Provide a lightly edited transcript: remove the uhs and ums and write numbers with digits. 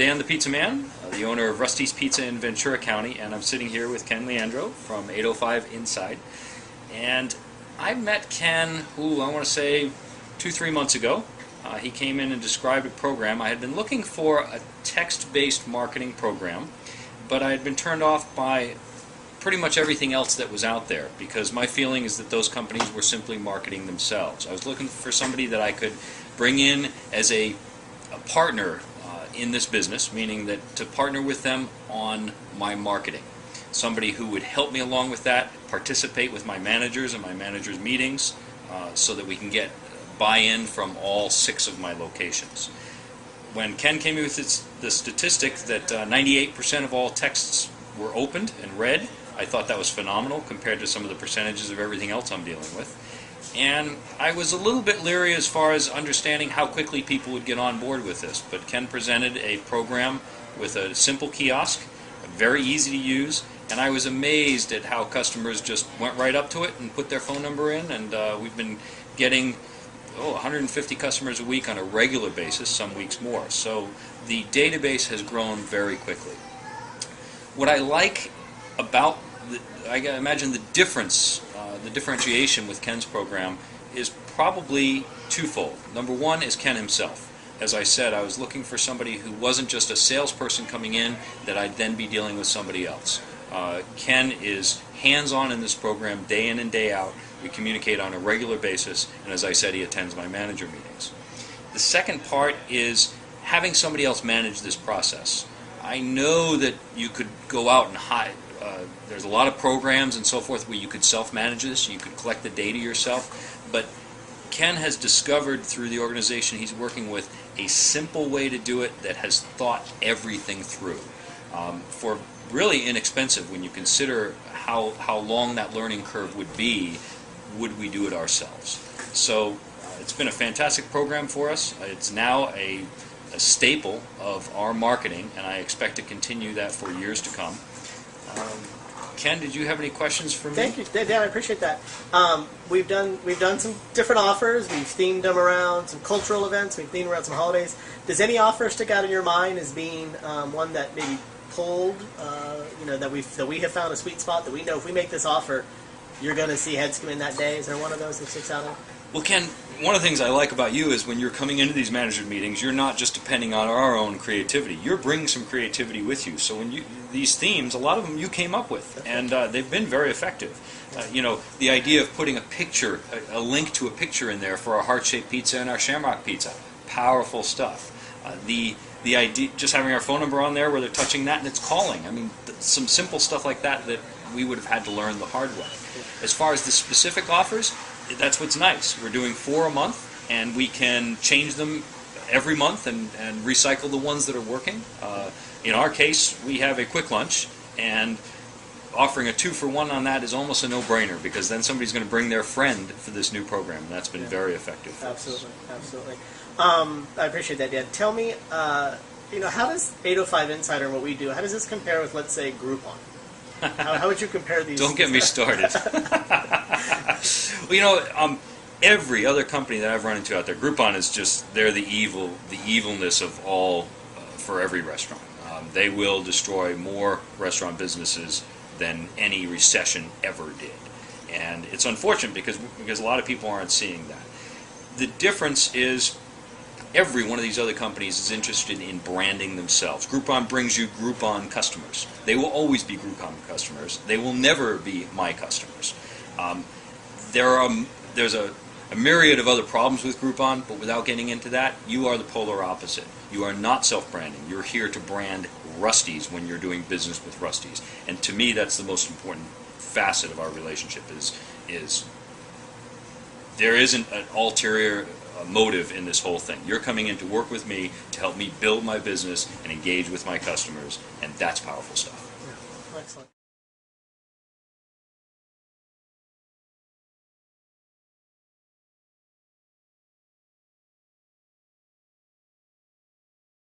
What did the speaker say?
Dan the Pizza Man, the owner of Rusty's Pizza in Ventura County, and I'm sitting here with Ken Leandro from 805 Inside. And I met Ken, I want to say 2-3 months ago. He came in and described a program. I had been looking for a text-based marketing program, but I had been turned off by pretty much everything else that was out there, because my feeling is that those companies were simply marketing themselves. I was looking for somebody that I could bring in as a partner in this business, meaning that to partner with them on my marketing. Somebody who would help me along with that, participate with my managers and my managers' meetings, so that we can get buy-in from all 6 of my locations. When Ken came in with the statistic that 98% of all texts were opened and read, I thought that was phenomenal compared to some of the percentages of everything else I'm dealing with. And I was a little bit leery as far as understanding how quickly people would get on board with this, but Ken presented a program with a simple kiosk, very easy to use, and I was amazed at how customers just went right up to it and put their phone number in, and we've been getting 150 customers a week on a regular basis, some weeks more. So the database has grown very quickly. What I like about, I imagine the differentiation with Ken's program is probably twofold. Number one is Ken himself. As I said, I was looking for somebody who wasn't just a salesperson coming in that I'd then be dealing with somebody else. Ken is hands-on in this program day in and day out. We communicate on a regular basis, and as I said, he attends my manager meetings. The second part is having somebody else manage this process. I know that you could go out and hide. There's a lot of programs and so forth where you could self-manage this, you could collect the data yourself, but Ken has discovered through the organization he's working with a simple way to do it that has thought everything through. For really inexpensive, when you consider how long that learning curve would be, would we do it ourselves? So it's been a fantastic program for us. It's now a staple of our marketing, and I expect to continue that for years to come. Ken, did you have any questions for me? Thank you, Dan. I appreciate that. We've done some different offers. We've themed them around some cultural events. We've themed around some holidays. Does any offer stick out in your mind as being one that maybe pulled? That we have found a sweet spot that we know if we make this offer, you're going to see heads come in that day. Is there one of those that sticks out? Well, Ken, one of the things I like about you is when you're coming into these manager meetings, you're not just depending on our own creativity. You're bringing some creativity with you. So when these themes, a lot of them you came up with, and they've been very effective. The idea of putting a link to a picture in there for our heart-shaped pizza and our shamrock pizza, powerful stuff. The idea, just having our phone number on there where they're touching that and it's calling. I mean, some simple stuff like that that we would have had to learn the hard way. As far as the specific offers, that's what's nice. We're doing 4 a month, and we can change them every month and recycle the ones that are working. In our case, we have a quick lunch, and offering a 2-for-1 on that is almost a no-brainer, because then somebody's going to bring their friend for this new program, and that's been very effective for us. Absolutely. I appreciate that, Dan. Tell me, how does 805 Insider and what we do, how does this compare with, let's say, Groupon? How would you compare these? Don't get me started. Well, every other company that I've run into out there, Groupon is just, they're the evilness of all for every restaurant. They will destroy more restaurant businesses than any recession ever did. And it's unfortunate because a lot of people aren't seeing that. The difference is every one of these other companies is interested in branding themselves. Groupon brings you Groupon customers. They will always be Groupon customers. They will never be my customers. There's a myriad of other problems with Groupon, but without getting into that, you are the polar opposite. You are not self-branding. You're here to brand Rusty's when you're doing business with Rusty's. And to me, that's the most important facet of our relationship is there isn't an ulterior motive in this whole thing. You're coming in to work with me to help me build my business and engage with my customers, and that's powerful stuff. Yeah. Excellent.